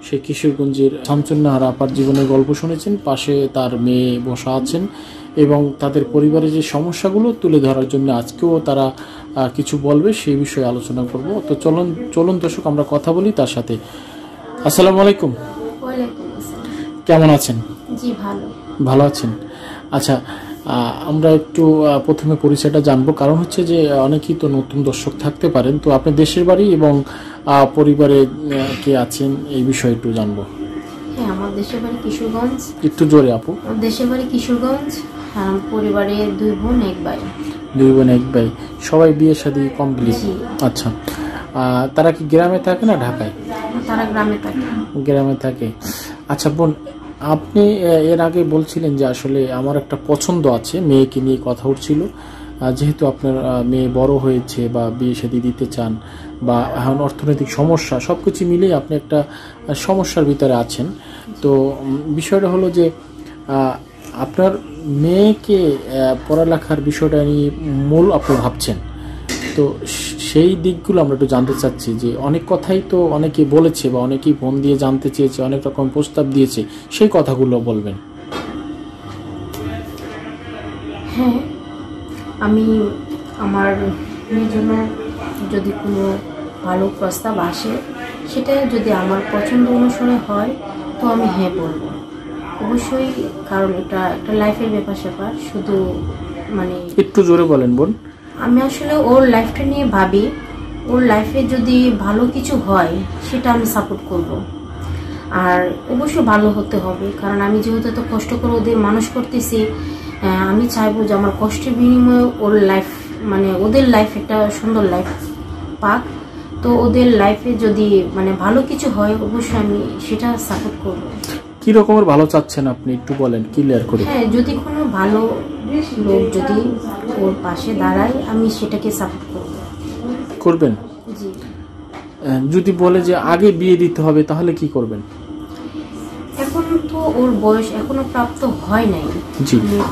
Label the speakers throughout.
Speaker 1: সেই কিশোরগঞ্জের শামসুন্নাহার আপার জীবনের গল্প শুনেছেন, পাশে তার মেয়ে বসা আছেন এবং তাদের পরিবারের যে সমস্যাগুলো তুলে ধরার জন্য আজকেও তারা কিছু বলবে সেই বিষয়ে আলোচনা করব। তো চলুন দর্শক আমরা কথা বলি তার সাথে। আসসালামু আলাইকুম।
Speaker 2: ওয়ালাইকুম আসসালাম।
Speaker 1: কেমন আছেন?
Speaker 2: জি ভালো।
Speaker 1: ভালো আছেন? আচ্ছা, আমরা একটু প্রথমে পরিচয়টা জানবো, কারণ হচ্ছে যে অনেকেই তো নতুন দর্শক থাকতে পারেন। তো আপনি দেশের বাড়ি এবং পরিবারে কে আছেন এই বিষয়ে একটু জানবো।
Speaker 2: হ্যাঁ, আমার দেশের বাড়ি কিশোরগঞ্জ।
Speaker 1: একটু জোরে আপু।
Speaker 2: আমার দেশের বাড়ি কিশোরগঞ্জ। পরিবারে 2 বোন 1 ভাই।
Speaker 1: 2 বোন 1 ভাই, সবাই বিয়ে শাদী কমপ্লিট? আচ্ছা, তারা কি গ্রামে থাকে না ঢাকায়?
Speaker 2: তারা গ্রামে থাকে।
Speaker 1: গ্রামে থাকে। আচ্ছা বোন, আপনি এর আগে বলছিলেন যে আসলে আমার একটা পছন্দ আছে, মেয়েকে নিয়ে কথা উঠছিল। যেহেতু আপনার মেয়ে বড় হয়েছে বা বিয়ে শাদী দিতে চান বা এখন অর্থনৈতিক সমস্যা সব কিছু মিলেই আপনি একটা সমস্যার ভিতরে আছেন। তো বিষয়টা হলো যে আপনার মেয়েকে পড়ালেখার বিষয়টা নিয়ে মূল আপনি ভাবছেন, তো সেই দিকগুলো আমরা একটু জানতে চাচ্ছি। যে অনেক কথাই তো অনেকেই বলেছে বা অনেকেই ফোন দিয়ে জানতে চেয়েছে, অনেক রকম প্রস্তাব দিয়েছে, সেই কথাগুলো বলবেন।
Speaker 2: হ্যাঁ, আমি আমার মেয়ের জন্য যদি কোনো ভালো প্রস্তাব আসে, সেটা যদি আমার পছন্দ অনুসারে হয় তো আমি হ্যাঁ বলবো অবশ্যই। কারণ এটা একটা লাইফের ব্যাপার, শুধু মানে
Speaker 1: একটু জোরে বলেন বোন।
Speaker 2: আমি আসলে ওর লাইফটা নিয়ে ভাবি। ওর লাইফে যদি ভালো কিছু হয় সেটা আমি সাপোর্ট করব। আর অবশ্যই ভালো হতে হবে, কারণ আমি যেহেতু এত কষ্ট করে ওদের মানুষ করতেছি, আমি চাইবো যে আমার কষ্টের বিনিময়ে ওর লাইফ মানে ওদের লাইফ একটা সুন্দর লাইফ পাক। তো ওদের লাইফে যদি মানে ভালো কিছু হয় অবশ্যই আমি সেটা সাপোর্ট করব।
Speaker 1: কি রকমের ভালো চাচ্ছেন আপনি একটু বলেন ক্লিয়ার করে।
Speaker 2: হ্যাঁ, যদি কোনো ভালো লোক যদি ওর পাশে দাঁড়ায় আমি সেটাকে সাপোর্ট করব।
Speaker 1: করবেন?
Speaker 2: জি।
Speaker 1: যদি বলে যে আগে বিয়ে দিতে হবে তাহলে কি করবেন?
Speaker 2: এখন তো ওর বয়স এখনো প্রাপ্ত হয় নাই।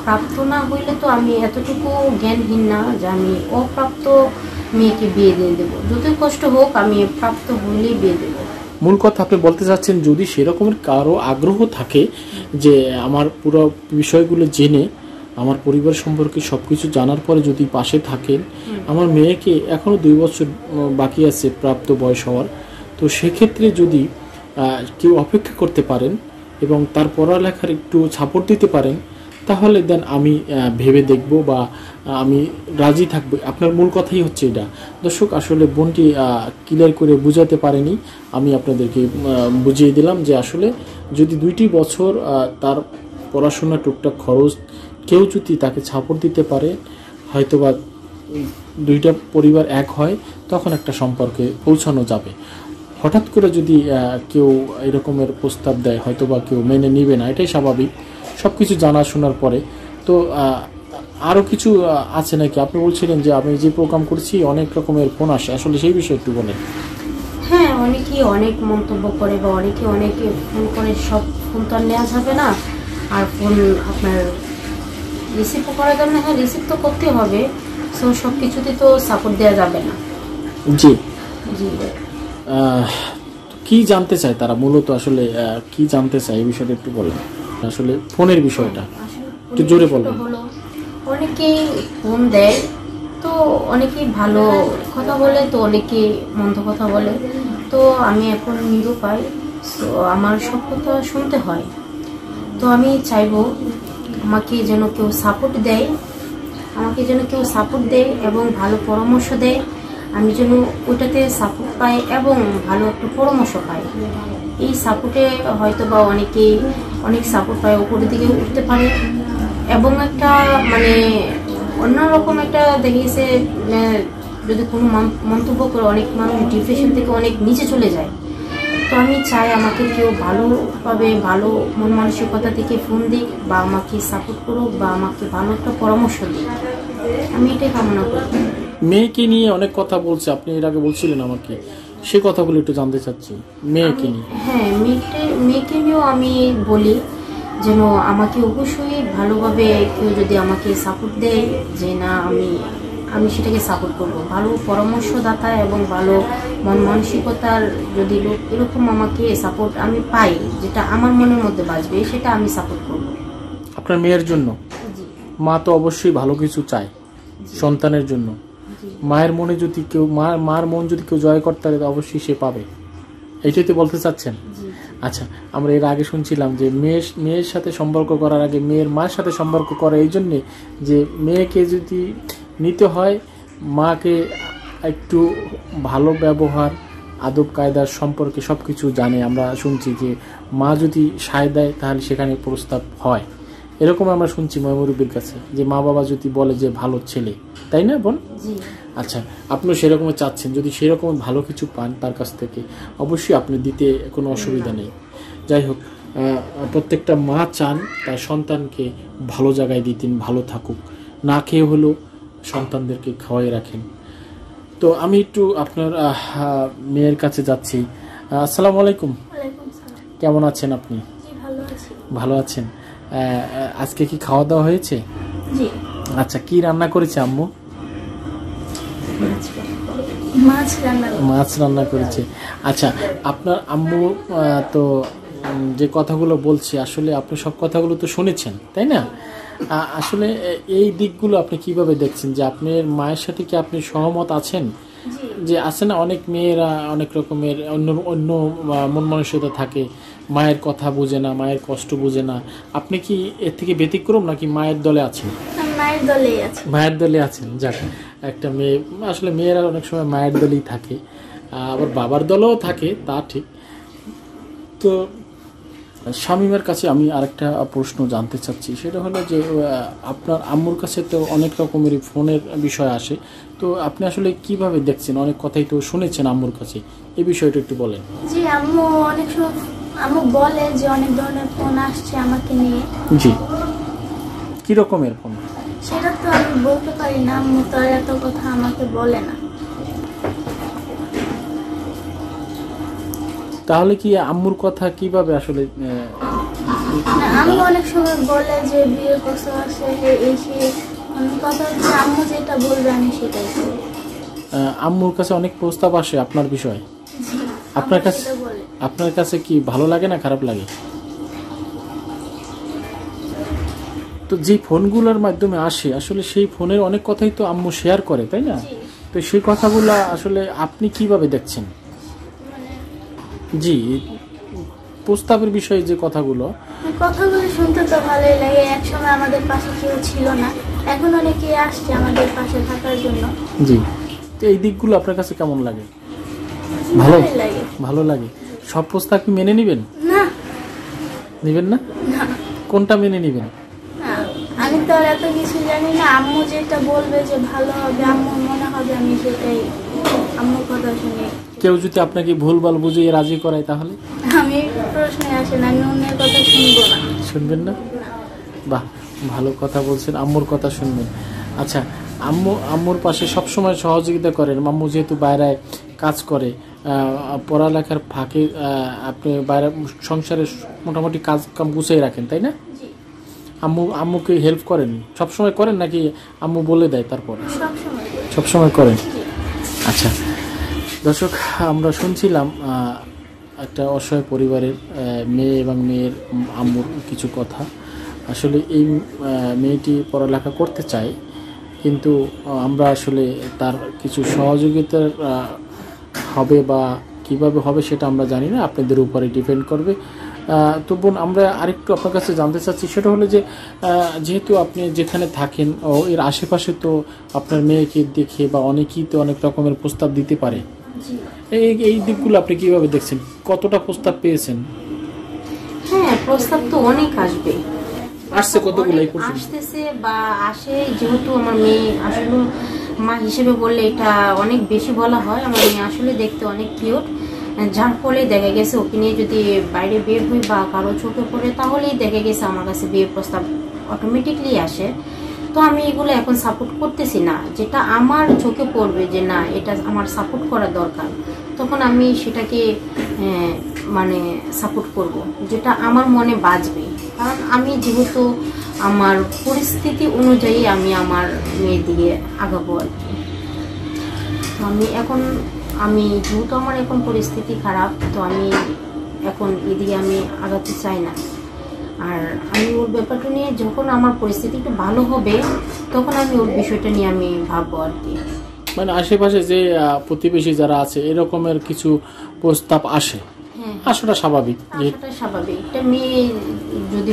Speaker 2: প্রাপ্ত না হইলে তো আমি এতটুকু জ্ঞানহীন না যে আমি অপ্রাপ্ত মেয়েকে বিয়ে দিয়ে দেবো। যতই কষ্ট হোক আমি প্রাপ্ত হইলেই বিয়ে দেবো।
Speaker 1: মূল কথা আপনি বলতে চাচ্ছেন যদি সেরকমের কারো আগ্রহ থাকে যে আমার পুরো বিষয়গুলো জেনে আমার পরিবার সম্পর্কে সবকিছু জানার পরে যদি পাশে থাকেন, আমার মেয়েকে এখনো 2 বছর বাকি আছে প্রাপ্ত বয়স হওয়ার, তো সেক্ষেত্রে যদি কেউ অপেক্ষা করতে পারেন এবং তার পড়ালেখার একটু সাপোর্ট দিতে পারেন তাহলে দেন আমি ভেবে দেখব বা আমি রাজি থাকবো। আপনার মূল কথাই হচ্ছে এটা। দর্শক, আসলে বোনটি ক্লিয়ার করে বুঝাতে পারেনি, আমি আপনাদেরকে বুঝিয়ে দিলাম যে আসলে যদি 2টি বছর তার পড়াশোনা টুকটাক খরচ কেউ যদি তাকে সাপোর্ট দিতে পারে, হয়তোবা 2টা পরিবার এক হয়, তখন একটা সম্পর্কে পৌঁছানো যাবে। হঠাৎ করে যদি কেউ এরকমের প্রস্তাব দেয় হয়তোবা কেউ মেনে নিবে না, এটাই স্বাভাবিক সব কিছু জানা শোনার পরে। তো আরও কিছু আছে নাকি? আপনি বলছিলেন যে আমি যে প্রোগ্রাম করছি অনেক রকমের ফোন আসে, আসলে সেই বিষয়ে একটু বলেন।
Speaker 2: হ্যাঁ, অনেকেই অনেক মন্তব্য করে বা অনেকে ফোন করে, সব ফোন তো আর নেওয়া যাবে না। আর ফোন আপনার রিসিভও করা যাবে না। হ্যাঁ, রিসিভ তো করতে হবে, সো সব কিছুতে তো সাপোর্ট দেওয়া যাবে না।
Speaker 1: জি
Speaker 2: জি।
Speaker 1: কি জানতে চায় তারা মূলত, আসলে কি জানতে চায় এই বিষয়টা একটু বলেন। আসলে ফোনের বিষয়টা একটু জোরে বলেন।
Speaker 2: অনেকেই ফোন দেয়, তো অনেকেই ভালো কথা বলে, তো অনেকেই মন্দ কথা বলে। তো আমি এখন নিরুপায়, তো আমার সব কথা শুনতে হয়। তো আমি চাইবো আমাকে যেন কেউ সাপোর্ট দেয়, এবং ভালো পরামর্শ দেয়। আমি যেন ওইটাতে সাপোর্ট পাই এবং ভালো একটা পরামর্শ পাই। এই সাপোর্টে হয়তো বা অনেক সাপোর্ট পায়, উপরের দিকে উঠতে পারে এবং একটা মানে অন্যরকম একটা দেখিয়েছে। যদি কোনো মন্তব্য করে অনেক মানুষ ডিপ্রেশন থেকে অনেক নিচে চলে যায়। তো আমি চাই আমাকে কেউ ভালোভাবে ভালো মন মানসিকতা থেকে ফোন দিক বা আমাকে সাপোর্ট করুক বা আমাকে ভালো একটা পরামর্শ দিক, আমি এটাই কামনা করি।
Speaker 1: মেয়েকে নিয়ে অনেক কথা বলছে, আপনি এর আগে বলছিলেন আমাকে, সে কথাগুলো একটু জানতে চাচ্ছি মেয়েকে নিয়ে।
Speaker 2: হ্যাঁ, মেয়েকে নিয়েও আমি বলি যেন আমাকে অবশ্যই ভালোভাবে কেউ যদি আমাকে সাপোর্ট দেয়, যে না আমি সেটাকে সাপোর্ট করব। ভালো পরামর্শদাতা এবং ভালো মন মানসিকতার যদি লোক এরকম আমাকে সাপোর্ট আমি পাই, যেটা আমার মনের মধ্যে বাজবে সেটা আমি সাপোর্ট করব।
Speaker 1: আপনার মেয়ের জন্য
Speaker 2: জি
Speaker 1: মা তো অবশ্যই ভালো কিছু চায় সন্তানের জন্য। মায়ের মনে যদি কেউ মার মন যদি কেউ জয় করতে পারে অবশ্যই সে পাবে, এইটাই তো বলতে চাচ্ছেন? আচ্ছা, আমরা এর আগে শুনছিলাম যে মেয়ের সাথে সম্পর্ক করার আগে মেয়ের মার সাথে সম্পর্ক করে এই জন্যে যে মেয়েকে যদি নিতে হয় মাকে একটু ভালো ব্যবহার আদব কায়দার সম্পর্কে সব কিছু জানে। আমরা শুনছি যে মা যদি সায় দেয় তাহলে সেখানে প্রস্তাব হয়, এরকম আমরা শুনছি ময়মুরব্বির কাছে যে মা বাবা যদি বলে যে ভালো ছেলে, তাই না বোন? আচ্ছা, আপনিও সেরকম চাচ্ছেন, যদি সেরকম ভালো কিছু পান তার কাছ থেকে অবশ্যই আপনি দিতে কোনো অসুবিধা নেই। যাই হোক, প্রত্যেকটা মা চান তার সন্তানকে ভালো জায়গায় দিতেন, ভালো থাকুক, না খেয়ে হলেও সন্তানদেরকে খাওয়াই রাখেন। তো আমি একটু আপনার মেয়ের কাছে যাচ্ছি। আসসালামু আলাইকুম, কেমন আছেন আপনি? ভালো আছেন। আজকে কি খাওয়া দাওয়া হয়েছে? আচ্ছা, কি রান্না করেছে আম্মু? মাছ রান্না করেছে। আচ্ছা, আপনার আম্মু তো যে কথাগুলো বলছে আসলে আপনি সব কথাগুলো তো শুনেছেন, তাই না? আসলে এই দিকগুলো আপনি কিভাবে দেখছেন যে আপনার মায়ের সাথে কি আপনি সহমত আছেন? যে আছে না অনেক মেয়েরা অনেক রকমের অন্য মন মানসিকতা থাকে, মায়ের কথা বোঝে না, মায়ের কষ্ট বোঝে না। আপনি কি এর থেকে ব্যতিক্রম নাকি মায়ের দলে আছেন? মায়ের দলে আছেন। যাক, একটা মেয়ে আসলে মেয়েরা অনেক সময় মায়ের দলেই থাকে, আবার বাবার দলেও থাকে, তা ঠিক। তো শামীমের কাছে আমি আরেকটা প্রশ্ন জানতে চাচ্ছি, সেটা হলো যে আপনার আম্মুর কাছে তো অনেক রকমের ফোনের বিষয় আসে, তো আপনি আসলে কিভাবে দেখছেন? অনেক কথাই তো শুনেছেন আম্মুর কাছে, এই বিষয়টা একটু বলেন।
Speaker 3: জি, আম্মু অনেক সময় আম্মু বলে যে অনেক ধরনের ফোন আসছে আমাকে নিয়ে।
Speaker 1: জি, কি রকমের ফোন?
Speaker 3: সেটা তো আমি বলতে পারি না, আম্মু তো আর এত কথা আমাকে বলে না।
Speaker 1: তাহলে কি আম্মুর কথা কিভাবে আসলে?
Speaker 3: আম্মু অনেক সময় বলে যে বিয়ের প্রস্তাব আসে, এই সেই কথা হচ্ছে আম্মু যেটা বলবে আমি সেটাই করব।
Speaker 1: আম্মুর কাছে অনেক প্রস্তাব আসে আপনার বিষয়ে, আপনার কাছে কি ভালো লাগে না খারাপ লাগে? তো যে ফোনগুলোর মাধ্যমে আসে আসলে সেই ফোনের অনেক কথাই তো আম্মু শেয়ার করে, তাই না? তো সেই কথাগুলো আসলে আপনি কিভাবে দেখছেন? জি, প্রস্তাবের বিষয়ে যে কথাগুলো
Speaker 3: শুনতে তো ভালোই লাগে। একসময় আমাদের পাশে কেউ ছিল না, এখন অনেকে আসছে আমাদের পাশে থাকার জন্য।
Speaker 1: জি, তো এই দিকগুলো আপনার কাছে কেমন লাগে? ভালো লাগে। সব প্রস্তাব কি মেনে নেবেন?
Speaker 3: না,
Speaker 1: নেবেন না? কোনটা মেনে নেবেন?
Speaker 3: আমি তো আর এত কিছু জানি না। আম্মু যেটা বলবে যে ভালো হবে, আম্মুর মনে হবে, আমি সেটাই আম্মুর কথা শুনি।
Speaker 1: কেউ যদি আপনাকে ভুলভাল বুঝিয়ে রাজি করায় তাহলে?
Speaker 3: আমি প্রশ্নে আসে না, আমি অন্যের কথা শুনবো না।
Speaker 1: শুনবেন না? বাহ, ভালো কথা বলছেন, আম্মুর কথা শুনবেন। আচ্ছা, আম্মুর পাশে সবসময় সহযোগিতা করেন? আম্মু যেহেতু বাইরে কাজ করে, পড়ালেখার ফাঁকে আপনি বাইরে সংসারের মোটামুটি কাজ কাম গুছিয়ে রাখেন, তাই না? আম্মুকে হেল্প করেন? সবসময় করেন নাকি আম্মু বলে দেয় তারপর? সবসময় করেন। আচ্ছা দর্শক, আমরা শুনছিলাম একটা অসহায় পরিবারের মেয়ে এবং মেয়ের আম্মুর কিছু কথা। আসলে এই মেয়েটি পড়ালেখা করতে চায়, কিন্তু আমরা আসলে তার কিছু সহযোগিতার হবে বা কিভাবে হবে সেটা আমরা জানি না, আপনাদের উপরে ডিপেন্ড করবে। তো বোন, আমরা আরেকটু আপনার কাছে জানতে চাচ্ছি, সেটা হলো যে যেহেতু আপনি যেখানে থাকেন এর আশেপাশে তো আপনার মেয়েকে দেখে বা অনেকেই তো অনেক রকমের প্রস্তাব দিতে পারে, এই দিকগুলো আপনি কিভাবে দেখছেন? কতটা প্রস্তাব পেয়েছেন?
Speaker 2: হ্যাঁ, প্রস্তাব তো অনেক আসবে,
Speaker 1: আসছে কতগুলো
Speaker 2: আসতেছে বা আসে। যেহেতু আমার মেয়ে আসলে মা হিসেবে বললে এটা অনেক বেশি বলা হয়, আমার মেয়ে আসলে দেখতে অনেক কিউট, যার ফলে দেখা গেছে ওকে নিয়ে যদি বাইরে বের হই বা কারো চোখে পড়ে তাহলেই দেখা গেছে আমার কাছে বিয়ের প্রস্তাব অটোমেটিকলি আসে। তো আমি এগুলো এখন সাপোর্ট করতেছি না, যেটা আমার চোখে পড়বে যে না এটা আমার সাপোর্ট করা দরকার, তখন আমি সেটাকে মানে সাপোর্ট করব, যেটা আমার মনে বাজবে। কারণ আমি যেহেতু আমার পরিস্থিতি অনুযায়ী আমি আমার মেয়ের দিকে আগাবো আর কি। আমি এখন আমি যেহেতু আমার এখন পরিস্থিতি খারাপ, তো আমি এখন এদিকে আমি আগাতে চাই না। আর আমি ওর ব্যাপারটা নিয়ে যখন আমার পরিস্থিতি একটু ভালো হবে তখন আমি ওর বিষয়টা নিয়ে আমি ভাববো আর কি।
Speaker 1: মানে আশেপাশে যে প্রতিবেশী যারা আছে এরকমের কিছু প্রস্তাব আসে, আসাটা স্বাভাবিক।
Speaker 2: আসাটা স্বাভাবিক। একটা মেয়ে যদি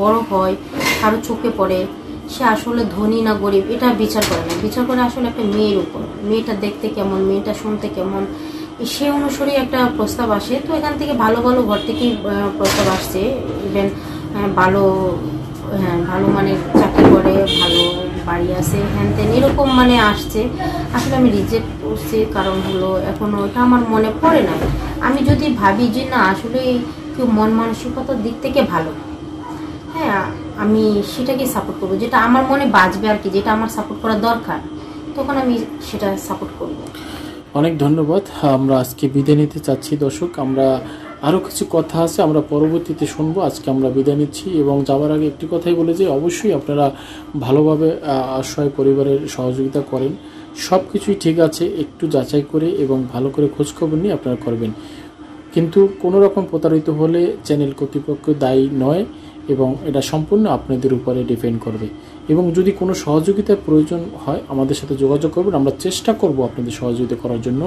Speaker 2: বড় হয়, কারো চোখে পড়ে, সে আসলে ধনী না গরিব এটা বিচার করে না, বিচার করে আসলে একটা মেয়ের উপর, মেয়েটা দেখতে কেমন, মেয়েটা শুনতে কেমন, সে অনুসারে একটা প্রস্তাব আসে। তো এখান থেকে ভালো ভালো ঘর থেকেই প্রস্তাব আসছে, ইভেন ভালো ভালো মানে চাকরি করে, ভালো বাড়ি আছে, হ্যান তেন এরকম মানে আসছে। আসলে আমি রিজেক্ট করছি, কারণ হলো এখনো ওটা আমার মনে পড়ে না। আমি যদি ভাবি যে না আসলে কেউ মন মানসিকতার দিক থেকে ভালো, হ্যাঁ আমি সেটাকে সাপোর্ট করবো, যেটা আমার মনে বাজবে আর কি, যেটা আমার সাপোর্ট করা দরকার, তখন আমি সেটা সাপোর্ট করব।
Speaker 1: অনেক ধন্যবাদ। আমরা আজকে বিদায় নিতে চাচ্ছি দর্শক। আমরা আরও কিছু কথা আছে, আমরা পরবর্তীতে শুনবো। আজকে আমরা বিদায় নিচ্ছি এবং যাওয়ার আগে একটি কথাই বলে যে অবশ্যই আপনারা ভালোভাবে অসহায় পরিবারের সহযোগিতা করেন। সব কিছুই ঠিক আছে, একটু যাচাই করে এবং ভালো করে খোঁজখবর নিয়ে আপনারা করবেন। কিন্তু কোনো রকম প্রতারিত হলে চ্যানেল কর্তৃপক্ষ দায়ী নয় এবং এটা সম্পূর্ণ আপনাদের উপরে ডিপেন্ড করবে। এবং যদি কোনো সহযোগিতার প্রয়োজন হয় আমাদের সাথে যোগাযোগ করবেন, আমরা চেষ্টা করব আপনাদের সহযোগিতা করার জন্য।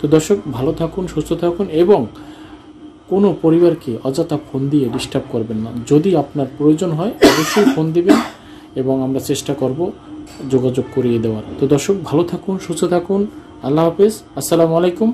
Speaker 1: তো দর্শক, ভালো থাকুন, সুস্থ থাকুন এবং কোনো পরিবারকে অযথা ফোন দিয়ে ডিস্টার্ব করবেন না। যদি আপনার প্রয়োজন হয় অবশ্যই ফোন দিবেন এবং আমরা চেষ্টা করব যোগাযোগ করিয়ে দেওয়ার। তো দর্শক, ভালো থাকুন, সুস্থ থাকুন। আল্লাহ হাফেজ, আসসালামু আলাইকুম।